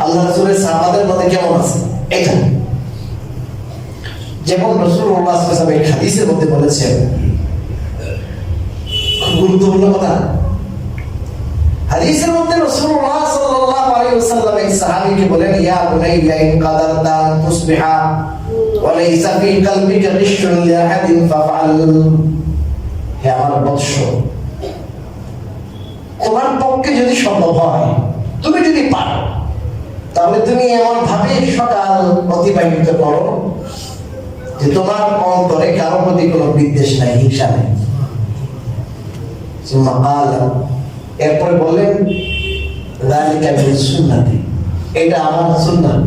আল্লাহ রাসূলের সাহাবাদের মধ্যে কেমন আছে, এটা যেমন রাসূলুল্লাহ সাল্লাল্লাহু আলাইহি ওয়াসাল্লাম এই হাদিসের মধ্যে বলেছেন, খুব গুরুত্বপূর্ণ কথা। হাদিসের মধ্যে রাসূলুল্লাহ সাল্লাল্লাহু আলাইহি ওয়াসাল্লাম এক সাহাবীকে বলেন, ইয়া বুনাইয়া ইন কাদারতা আন তুসবিহা ওয়া লাইসা ফি কলবিকা গিশরুন লিআহাদিন ফাফআল। হে আমার বৎস, তোমার পক্ষে যদি সম্ভব হয়, তুমি যদি পারো, তাহলে তুমি এমন ভাবে সকাল অতিবাহিত করো যে তোমার অন্তরে কারো প্রতি কোনো বিদ্বেষ নাই, হিংসা নেই। এরপরে বললেন, এটা আমার সুন্নাত।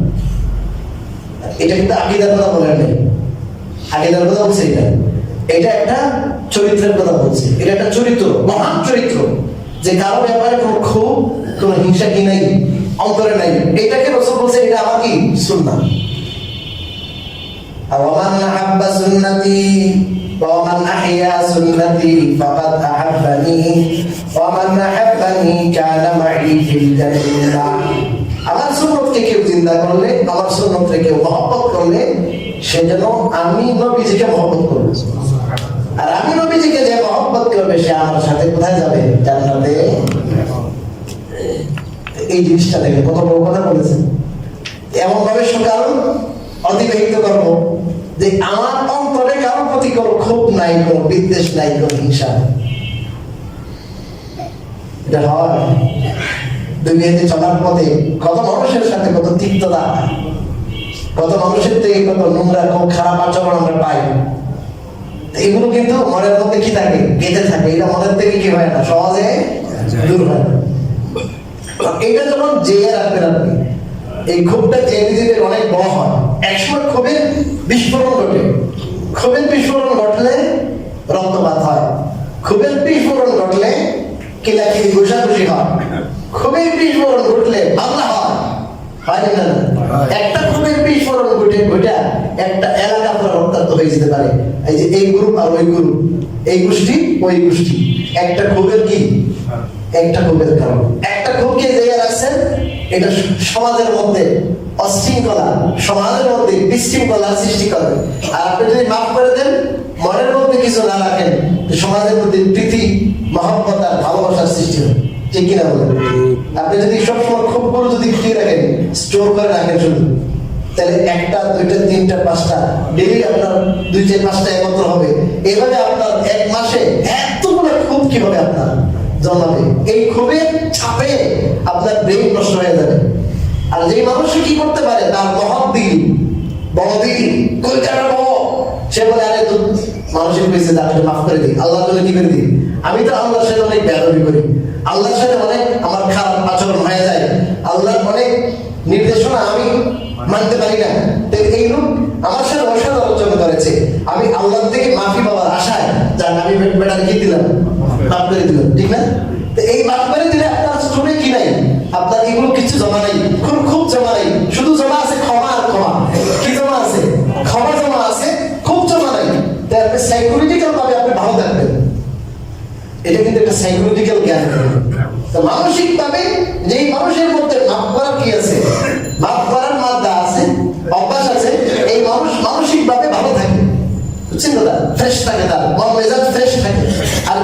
এটা কিন্তু আকীদার কথা বলেন নাই, আকীদার কথা বলছে এটা, এটা একটা চরিত্রের কথা বলছে। এটা একটা চরিত্র, মহান চরিত্র, যে কারো ব্যাপারে কোনো ক্ষোভ, কোনো হিংসা কি নাই, অন্তরে নাই। এটাকে রাসূল বলছে এটা আমার কি সুন্নাত। ওয়ামান আহাব্বা সুন্নতি ওয়ামান আহইয়া সুন্নতি ফাকাদ আহাব্বানি ওয়ামান আহাব্বানি কানা মাই ফিল জান্নাহ। আমার সুন্নতকে কেউ জিন্দা করলে, আমার সুন্নতকে কেউ মহব্বত করলে, সে যেন আমি নবীজিকে মহব্বত করবে। আর আমি নবীজিকে যে মহব্বত করবে, সে আমার সাথে কোথায় যাবে? জান্নাতে। এই জিনিসটা দেখে কত বড় কথা বলেছেন। এমন ভাবে সকাল অতিবাহিত করবো যে আমার অন্তরে কারোর প্রতি কোনো ক্ষোভ নাই, কোনো বিদ্বেষ নাই, কোনো হিংসা নাই। এটা হয় দুনিয়াতে চলার পথে কত মানুষের সাথে কত তিক্ততা, কত মানুষের থেকে কত নোংরা, খুব খারাপ আচরণ আমরা পাই। এগুলো কিন্তু মনের মধ্যে কি থাকে? গেঁথে থাকে। এটা মনের থেকে কি হয় না, সহজে দূর হয় না। এটা যখন জেগে রাখবেন আপনি, এই ক্ষোভটা জেগে জেগে অনেক বড় হয়। একসময় ক্ষোভের বিস্ফোরণ ঘটে। ক্ষোভের বিস্ফোরণ ঘটলে রক্তপাত হয়। ক্ষোভের বিস্ফোরণ ঘটলে কিলাকিলি ঘুষাঘুষি হয়। ক্ষোভের বিস্ফোরণ ঘটলে হামলা হয়, হয় না? একটা ক্ষোভের বিস্ফোরণ ঘটে একটা এলাকা আপনার রক্তাক্ত হয়ে যেতে পারে। এই যে এই গ্রুপ আর ওই গ্রুপ, এই গোষ্ঠী ওই গোষ্ঠী, একটা ক্ষোভের কি, একটা ক্ষোভের কারণ। একটা ক্ষোভকে জেগে রাখছেন, এটা সমাজের মধ্যে অশৃঙ্খলা, সমাজের মধ্যে বিশৃঙ্খলার সৃষ্টি করবে। আর আপনি যদি মাফ করে দেন, মনের মধ্যে কিছু না রাখেন, সমাজের মধ্যে প্রীতি, মহব্বত আর ভালোবাসার সৃষ্টি হবে। ঠিক কিনা বলেন? আপনি যদি সবসময় খুব করে যদি কি রাখেন, স্টোর করে রাখেন শুধু, তাহলে একটা, দুইটা, তিনটা, পাঁচটা ডেলি আপনার 2-4-5টা একত্র হবে। এভাবে আপনার এক মাসে এতগুলো ক্ষোভ কিভাবে আপনার জন্মাবে? এই ক্ষোভের ছাপে আপনার ব্রেন নষ্ট হয়ে যাবে। আর যে মানুষ কি করতে পারে, তার মহৎ দিল, বড় দিল, কলকাতা বড়, সে বলে আরে তো মানুষের পেয়েছে তাকে মাফ করে দিই, আল্লাহর জন্য কি করে দিই, আমি তো আল্লাহর সাথে অনেক বেয়াদবি করি, আল্লাহর সাথে অনেক আমার খারাপ আচরণ হয়ে যায়, আল্লাহর অনেক নির্দেশনা আমি মানতে পারি না, তো এই লোক আমার সাথে অসাধারণ আচরণ করেছে, আমি আল্লাহর থেকে মাফি পাওয়ার আশায় যান আমি বেটারে কি দিলাম, মাফ করে দিলাম, ঠিক না? তো এই মাফ করে দিলে আপনার স্টোরে কি নাই, আপনার এগুলো কিছু জমা নাই, খুব জমা নাই, শুধু জমা আছে ক্ষমা আর ক্ষমা। কি জমা আছে? ক্ষমা জমা আছে, খুব জমা নাই। তাই আপনি সাইকোলজিক্যাল ভাবে আপনি ভালো থাকবেন, এটা কিন্তু একটা সাইকোলজিক্যাল জ্ঞান। তো মানসিক ভাবে যেই মানুষের মধ্যে মাফ করার কি আছে, মাফ করার মাত্রা আছে, অভ্যাস আছে, এই মানুষ মানসিক ভাবে ভালো থাকে, বুঝছেন দাদা, ফ্রেশ থাকে, তার মন মেজাজ ফ্রেশ থাকে। আর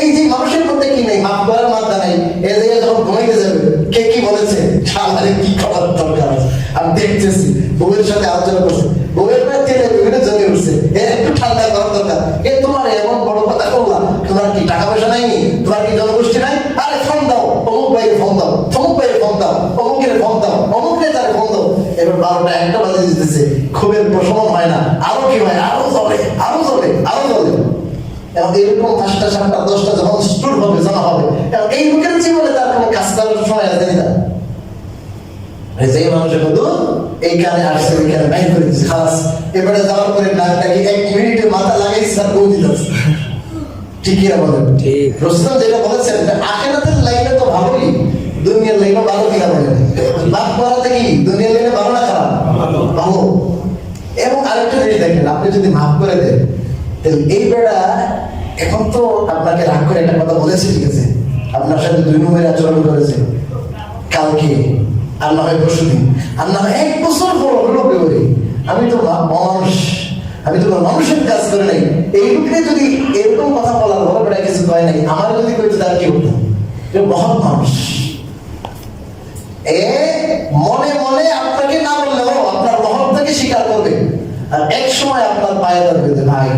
এই যে মানুষের মধ্যে কি নেই, মাফ করার মাত্রা নাই, এই জায়গায় যখন ঘুমাইতে যাবে কে কি বলেছে, সালারে কি খাবার দরকার আছে, আমি দেখতেছি বউয়ের সাথে আলোচনা করছে, বউয়ের প্রায় তেলে বিভিন্ন জমে উঠছে, এর একটু ঠান্ডা করার দরকার, এ তোমার এমন বড় কথা করলাম, তোমার কি টাকা পয়সা নাইনি, তোমার কি জনগোষ্ঠী নাই, আরে ফোন দাও, অমুক ভাইয়ের ফোন দাও, অমুক ভাইয়ের ফোন দাও, অমুকের ফোন দাও, অমুক নেতার ফোন দাও। এবার 12টা 1টা বাজে দিতেছে, ক্ষোভের প্রশমন হয় না, আরো কি হয়, আরো জ্বলে, আরো জ্বলে, আরো জ্বলে। এবং এরকম 5টা 7টা 10টা যখন স্টোর হবে, জমা হবে, এবং এই লোকের জীবনে তার কোনো কাজ করার সময় আছে না। যেই মানুষের মতো এই কানে আসছে, ওই কানে বাইর করে দিচ্ছে, খালাস এবারে যাওয়ার পরে ডাক্তারকে 1 মিনিটে মাথা লাগাইছে আর বউ দিতেছে, ঠিকই না বলেন? রসুল যেটা বলেছেন, আখিরাতের লাইনে তো ভালোই, দুনিয়ার লাইনে ভালো কিনা বলেন? মাফ করাতে কি দুনিয়ার লাইনে ভালো না খারাপ? ভালো। এবং আরেকটা জিনিস দেখেন, আপনি যদি মাফ করে দেন, তাহলে এই বেড়া এখন তো আপনাকে রাগ করে একটা কথা বলেছে, ঠিক আছে, আপনার সাথে 2 নম্বরের আচরণ করেছে, কালকে আর না হয় পরশুদিন আর না হয় 1 বছর পর হলো বেরোবে, আমি তো মানুষ, আমি তো মানুষের কাজ করে নাই, এই লোককে যদি এরকম কথা বলার বড় বেড়া কিছু কয় নাই, আমার যদি কইতো তার কি হতো? মহৎ মানুষ, এ মনে মনে আপনাকে না বললেও আপনার মহৎটাকে স্বীকার করবে, আর এক সময় আপনার পায়ে ধরবে যে ভাই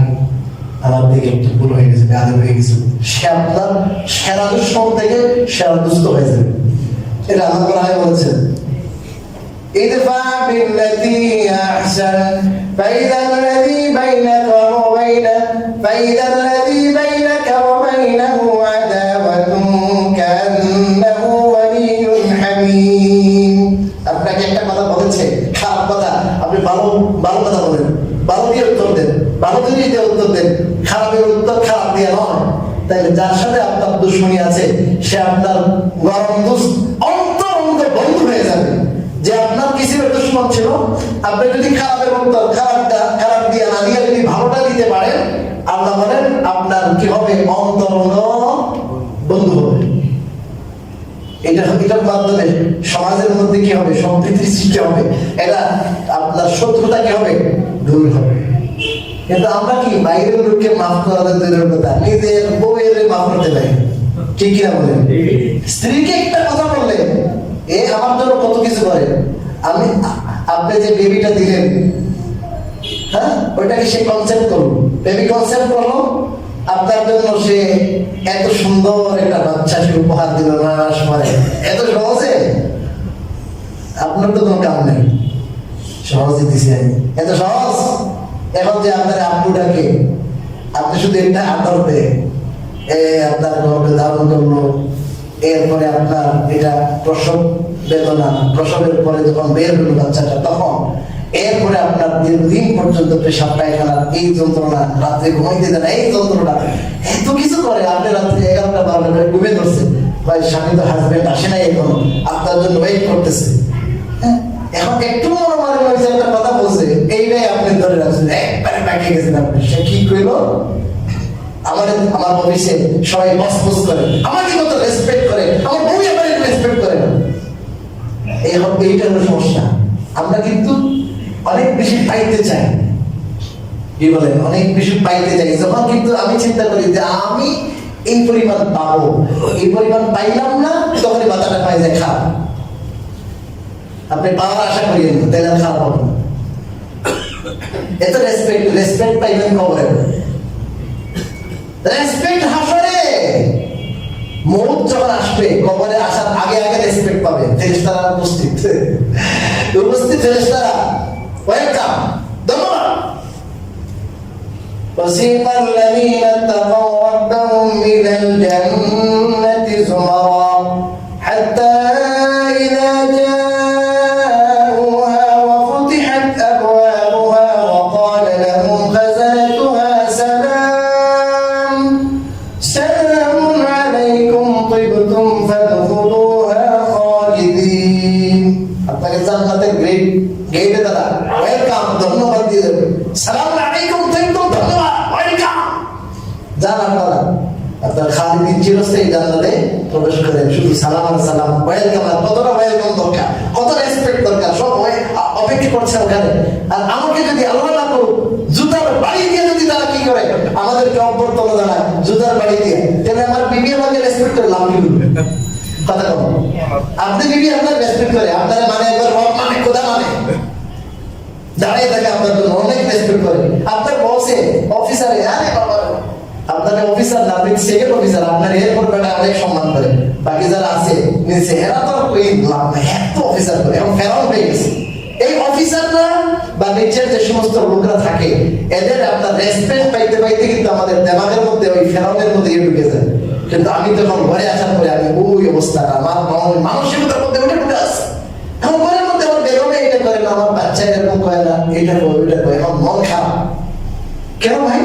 আমার দিকে একটু ভুল হয়ে গেছে, বেয়াদব হয়ে গেছে, সে আপনার সেরা দুশ্মন থেকে সেরা দুষ্ট হয়ে যাবে। এটা আল্লাহ কোরআনে বলেছেন, ইদফা বিল্লাতী আহসান ফাইদাল্লাযী বাইনাকা ওয়া বাইনাহু আদাওয়াতুন কান্নাহু ওয়ালিয়্যুন হামীম। আপনাকে একটা কথা বলেছে, খারাপ কথা, আপনি ভালো কথা বলেন, ভালো দিয়ে উত্তর দেন, ভালো জিনিস দিয়ে উত্তর দেন, খারাপের উত্তর খারাপ দিয়ে নয়। তাইলে যার সাথে আপনার দুশ্মনী আছে, সে আপনার গরম অন্তরঙ্গ বন্ধু হয়ে যাবে। যে আপনার কিসের দুশ্মন ছিল, আপনি যদি খারাপের উত্তর খারাপ দিয়ে না দিয়ে যদি ভালোটা দিতে পারেন, আল্লাহ বলেন আপনার কি হবে, অন্তরঙ্গ বন্ধু হবে। এটার মাধ্যমে সমাজের মধ্যে কি হবে, সম্প্রীতির সৃষ্টি হবে, এটা আপনার শত্রুতা কি হবে, দূর হবে। কিন্তু আমরা কি বাইরের লোককে মাফ করার দূরের কথা, নিজের বউয়ের মাফ করতে পারি, ঠিক কিনা বলেন? স্ত্রীকে একটা কথা বললে এ আমার জন্য কত কিছু করে, আপনি যে বেবিটা দিলেন, হ্যাঁ, ওইটাকে সে কনসেপ্ট করলো, বেবি কনসেপ্ট করলো, আপনার জন্য সে এত সুন্দর একটা বাচ্চা সে উপহার দিল, মাস পরে, এত সহজে, আপনার তো কোনো কাম নেই, সহজে দিছি আমি, এত সহজ। এখন যে আপনার আব্বুটাকে আপনি শুধু একটা আদর পেয়ে আপনার গর্ভে ধারণ করলো, এরপরে আপনার এটা প্রসব বেদনা, প্রসবের পরে যখন বের হলো বাচ্চাটা, তখন এরপরে আপনার দীর্ঘদিন পর্যন্ত পেশাব পায়খানার এই যন্ত্রণা, রাত্রে ঘুমাইতে দেন এই যন্ত্রণা, এত কিছু করে, আপনি রাত্রে 11টা 12টা করে ঘুমিয়ে ধরছে, ভাই স্বামী তো হাজবেন্ড আসে নাই এখনো, আপনার জন্য ওয়েট করতেছে। এখন একটু মনোমালিন্য হয়েছে, একটা কথা বলছে, এইটাই আপনি ধরে রাখছেন, একবারে বাকি গেছেন আপনি। সে কি কইল, আমার অফিসে সবাই বস করে, আমাকে কত রেসপেক্ট করে, আমার বউ আমার রেসপেক্ট করে না। এইটা হলো সমস্যা। আমরা কিন্তু অনেক বেশি পাইতে চাই, কি বলেন, অনেক বেশি পাইতে চাই। যখন কিন্তু আমি চিন্তা করি যে আমি এই পরিমাণ পাবো, এই পরিমাণ পাইলাম না, তখনই মাথাটা পাই যায় খারাপ। আপনি পাওয়ার আশা করিয়েন না, তাহলে খারাপ হবে না। এত রেসপেক্ট পাইবেন কবরে, রেসপেক্ট হাসরে, মৌত যখন আসবে কবরে আসার আগে আগে রেসপেক্ট পাবে। ফেরেশতারা উপস্থিত ফেরেশতারা ওয়েলকাম, ধন্যবাদ, وسيق الذين اتقوا ربهم إلى الجنة زمرا حتى إذا جاءوها وفتحت أبوابها وقال لهم خزنتها سلام عليكم طبتم فادخلوها خالدين. আপনাকে জান্নাতের গেটে দাদা ওয়েলকাম ধন্যবাদ দিয়ে দেবে, সালাম আলাইকুম তিবতুম ধন্যবাদ ওয়েলকাম। যান আপনারা আপনার খালিদিন চিরস্থায়ী জান্নাতে প্রবেশ করেন। শুধু সালাম আর সালাম, ওয়েলকাম আর কতটা ওয়েলকাম দরকার, কত রেসপেক্ট দরকার, সব অপেক্ষা করছে ওখানে। আর আমাকে যদি আল্লাহ না করুক জুতার বাড়ি দিয়ে যদি তারা কি করে আমাদেরকে অভ্যর্থনা জানায় জুতার বাড়ি দিয়ে, তাহলে আমার বিবি আমাকে রেসপেক্ট করে লাভ কি করবে? কথা কম। আপনি বিবি আপনার রেসপেক্ট করে, আপনার মানে একবার রব মানে খোদা মানে দাঁড়িয়ে থাকে আপনার জন্য, অনেক রেসপেক্ট করে। আপনার বসে অফিসারে আরে বাবা আপনাকে অফিসার না, আপনি সেকেন্ড অফিসার, আপনার এরপর বেটা অনেক সম্মান করে। বাকি যারা আছে নিচে এরা তো ওই লাভ নাই, এত অফিসার করে এখন ফেরাও হয়ে গেছে। এই অফিসাররা বা নিচের যে সমস্ত লোকরা থাকে এদের আপনার রেসপেক্ট পাইতে পাইতে কিন্তু আমাদের দেমাগের মধ্যে ওই ফেরাউনের মধ্যে ঢুকে যায়। কিন্তু আমি যখন ঘরে আসার পরে আমি ওই অবস্থাটা আমার মানসিকতার মধ্যে উঠে উঠে আসে। এখন ঘরের মধ্যে আমার বেরোবে এটা করে না, আমার বাচ্চা এরকম করে না, এটা করে ওইটা করে, এখন মন খারাপ কেন ভাই?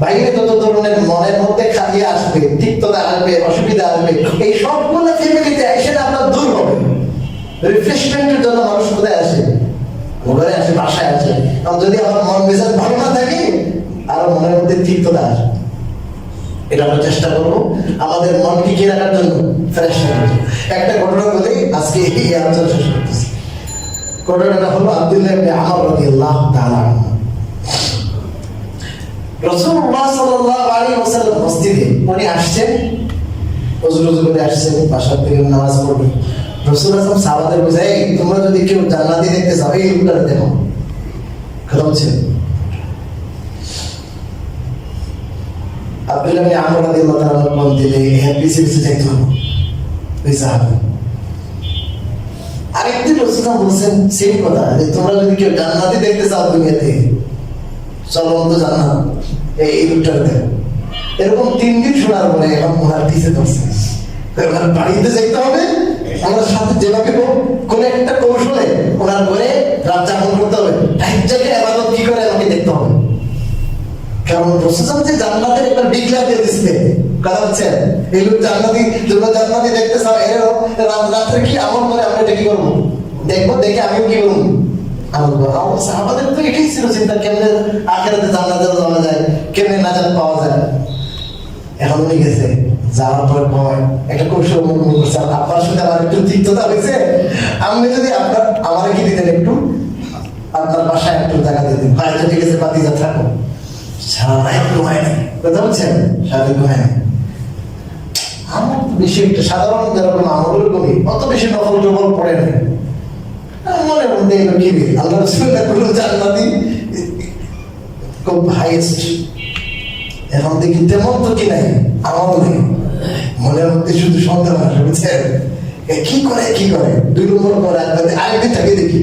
বাইরে যত ধরনের মনের মধ্যে খালিয়ে আসবে, তিক্ততা আসবে, অসুবিধা আসবে, এই সবগুলো ফ্যামিলিতে এসে আপনার দূর হবে। রিফ্রেশমেন্টের জন্য মানুষ কোথায় আসে? ঘরে আসে, বাসায় আসে। কারণ যদি আমার মন মেজাজ ভালো না থাকে আরো মনের মধ্যে তিক্ততা আসে। এটা আমরা চেষ্টা করবো আমাদের মন টিকিয়ে রাখার জন্য, ফ্রেশ রাখার জন্য। একটা ঘটনা বলে আজকে এই আলোচনা শেষ করতেছি। ঘটনাটা হলো আব্দুল্লাহ ইবনে আমর রাদিয়াল্লাহু তাআলা আনহু। রাসূলুল্লাহ সাল্লাল্লাহু আলাইহি ওয়াসাল্লাম মসজিদে উনি আসছেন, ওযু করে আসছেন, বাসার থেকে নামাজ পড়বেন। রাসূলুল্লাহ সাল্লাল্লাহু সাহাবাদের বুঝাই, তোমরা যদি কেউ জান্নাতি দেখতে চাও এই লোকটা দেখো। কথা হচ্ছে আব্দুল্লাহ ইবনে আমর রাদিয়াল্লাহু তাআলা বলতেন হ্যাপি সিরিজে যাইতে হবে ওই সাহাবী। আরেকদিন রাসূলুল্লাহ বলছেন সেই কথা যে তোমরা যদি কেউ জান্নাতি দেখতে চাও দুনিয়াতে চলন্ত জান্নাত এই লোকটার দেখো। এরকম 3 দিন শোনার পরে এখন ওনার পিছে ধরছে, ওনার বাড়িতে যাইতে হবে, আমার সাথে যেভাবে কোন একটা কৌশলে ওনার ঘরে রাত যাপন করতে হবে, এক জায়গায় ইবাদত কি করে আমাকে দেখতে হবে। কারণ রাসূলুল্লাহ যে জান্নাতের একটা ডিক্লেয়ার দিয়ে দিচ্ছে, কথা হচ্ছে এই লোক জান্নাতি, তোমরা জান্নাতি দেখতে চাও এর রাত্রে কি আমল করে আমরা এটা কি করবো দেখবো, দেখে আমিও কি করবো আমল করবো। আমাদের তো এটাই ছিল চিন্তা, কেমনে আখিরাতে জান্নাতে যাওয়া যায়, কেমনে নাজাত পাওয়া যায়। এখন উনি গেছে, যাওয়ার পর ভয় একটা কৌশল মনে করছে, আপনার সাথে আমার একটু তিক্ততা হয়েছে, আপনি যদি আপনার আমার কি দিতেন একটু আপনার বাসায় একটু জায়গা দিতেন, বাইরে ঠিক আছে বাতিজা থাকো, সারা রাত ঘুমায় না, কথা বলছেন সারা ঘুমায় না। আমার বেশি একটা সাধারণ যেরকম আমল করি অত বেশি নকল টকল পড়ে না, মনের মধ্যে এলো কি আল্লাহ রাসূলুল্লাহ বলল জান্নাতি খুব হাইয়েস্ট। এখন দেখি তেমন তো কি নাই, আমল নেই, মনের মধ্যে শুধু সন্দেহ আসে, বুঝছেন কি করে 2 নম্বর করে আরেকদিন থাকে দেখি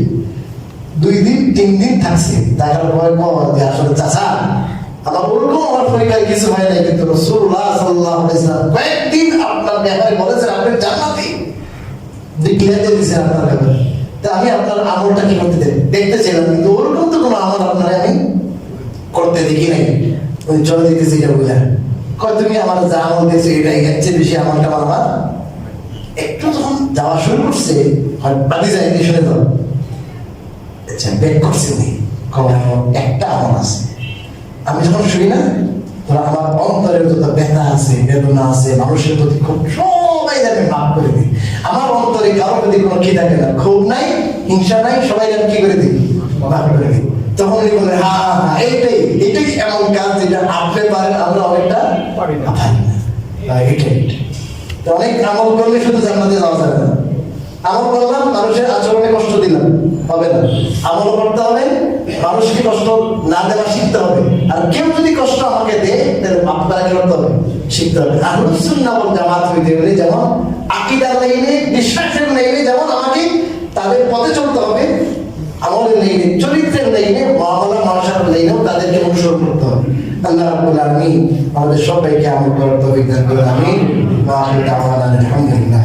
2 দিন 3 দিন থাকছে, দেখার পরে আসলে চাচা আমার ওরকম আমার পরীক্ষায় কিছু হয় নাই, কিন্তু রাসূলুল্লাহ সাল্লাল্লাহু আলাইহি ওয়াসাল্লাম কয়েকদিন আপনার ব্যাপারে বলেছেন আপনি জান্নাতি ডিক্লেয়ার দিয়ে দিয়েছেন আপনার ব্যাপারে। তা আমি আপনার আমলটা কি করতে দেখতে চাইলাম, কিন্তু ওরকম তো কোনো আমল আপনার আমি করতে দেখি নাই। ওই চলে দিতেছি এটা বুঝা কয় তুমি আমার যা আমল দিয়েছো এটাই এর চেয়ে বেশি আমলটা আমার একটু যখন যাওয়া শুরু করছে বাদি যায় শুনে তো আচ্ছা বেক করছে উনি একটা আমল আছে, আমি যখন শুনি না তোরা আমার অন্তরের যত ব্যথা আছে বেদনা আছে মানুষের প্রতি খুব সবাই যাবে মাফ করে দিই। আমার অন্তরে কারোর প্রতি কোনো কি থাকে না, ক্ষোভ নাই, হিংসা নাই, সবাই যেন কি করে দিই মাফ করে দিই। তখন উনি বলে হ্যাঁ এইটাই এমন কাজ যেটা আপনি পারেন আমরা অনেকটা পারি না। এটাই অনেক আমল করলে শুধু জান্নাতে যাওয়া যাবে না। আমল করলাম মানুষের আচরণে কষ্ট দিলাম হবে না, আমল করতে হবে মানুষকে কষ্ট না দেওয়া শিখতে হবে। আর কেউ যদি কষ্ট আমাকে দেয় তাহলে আপনারা কি করতে হবে শিখতে হবে। আহলুস সুন্নাহ ওয়াল জামাত হইতে গেলে যেমন আকীদার লাইনে বিশ্বাসের লাইনে যেমন আমাকে তাদের পথে চলতে হবে, আমলের লাইনে, চরিত্রের লাইনে, মুআমালা মুআশারার লাইনেও তাদেরকে অনুসরণ করতে হবে। আল্লাহ রাব্বুল আলামিন আমাদের সবাইকে আমল করার তৌফিক দান করুন। আমিন। ওয়া আখিরু দাওয়ানা আলহামদুলিল্লাহ।